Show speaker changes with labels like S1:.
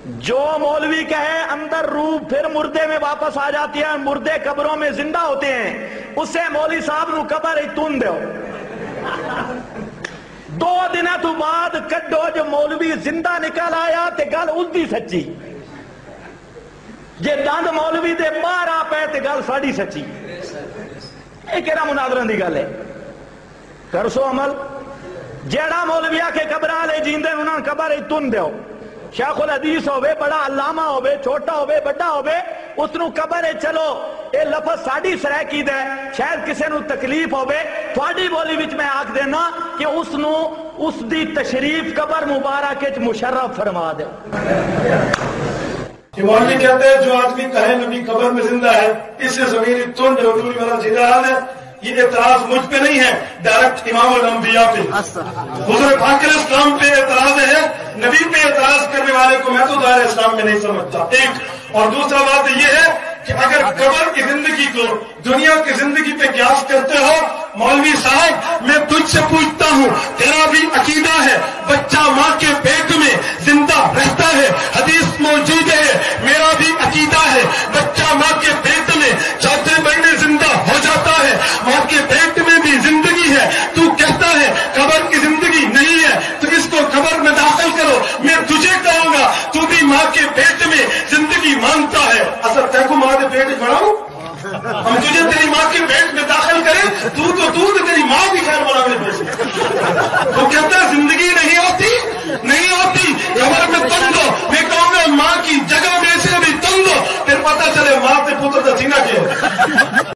S1: جو مولوی کہے اندر روح پھر مردے میں واپس آ جاتی ہے، مردے قبروں میں زندہ ہوتے ہیں، اسے مولوی صاحب نو قبر ہی تون دیو 2 دن تو بعد کڈو جو مولوی زندہ نکل آیا تے گل اس دی سچی، جے دند مولوی دے باہر آ پے تے گل ساڈی سچی۔ اے کیڑا مناظرہ دی گل ہے؟ کر سو عمل۔ جیڑا مولوی آ کے قبر والے جیندے انہاں قبر ہی تون دیو، شیخ الحدیث ہوئے، بڑا علامہ ہوئے، چھوٹا ہوئے، بڑا ہوئے، اس نو قبر چلو، اے لفظ ساڑی سرائکی دے، شاید کسے نو تکلیف ہوئے، تھوڑی بولی وچ میں آکھ دینا کہ اس نو اس دی تشریف قبر مبارک مشرف فرما دے۔
S2: مولوی کہتے ہیں جو آدمی کہے نبی قبر میں زندہ ہے، اس سے زمین تن جو ٹوری والا سیدھا حال ہے۔ یہ اعتراض مجھ پہ نہیں ہے، ڈائریکٹ امام الانبیاء پہ، حضور پاک اسلام پہ اعتراض ہے، نبی پہ اعتراض کرنے والے کو میں تو دائرہ اسلام میں نہیں سمجھتا۔ ایک اور دوسرا بات یہ ہے کہ اگر قبر کی زندگی کو دنیا کی زندگی پہ قیاس کرتے ہو، مولوی صاحب میں تجھ سے پوچھتا ہوں، تیرا بھی عقیدہ ہے بچہ ماں کے پیٹ میں زندہ رہتا ہے، حدیث موجود ہے، میرا بھی عقیدہ ہے بچہ ماں کے پیٹ میں چوتھے مہینے زندہ ہو جاتا ہے، ماں کے پیٹ میں بھی زندگی ہے، تو کہتا ہے قبر کی زندگی نہیں ہے، تو اس کو قبر میں داخل کرو۔ میں تجھے کہوں گا تو بھی ماں کے پیٹ میں زندگی مانتا ہے، اصل تے کو ماں کے پیٹ بڑھاؤ، ہم تجھے تیری ماں کے پیٹ میں داخل کریں، تو تیری ماں بھی خیر بنا میں پیش تو کہتا ہے زندگی نہیں ہوتی قبر میں تم دو۔ میں کہوں گا ماں کی جگہ میں سے بھی تم دو، پھر پتہ چلے ماں سے پتر کا سینہ کیا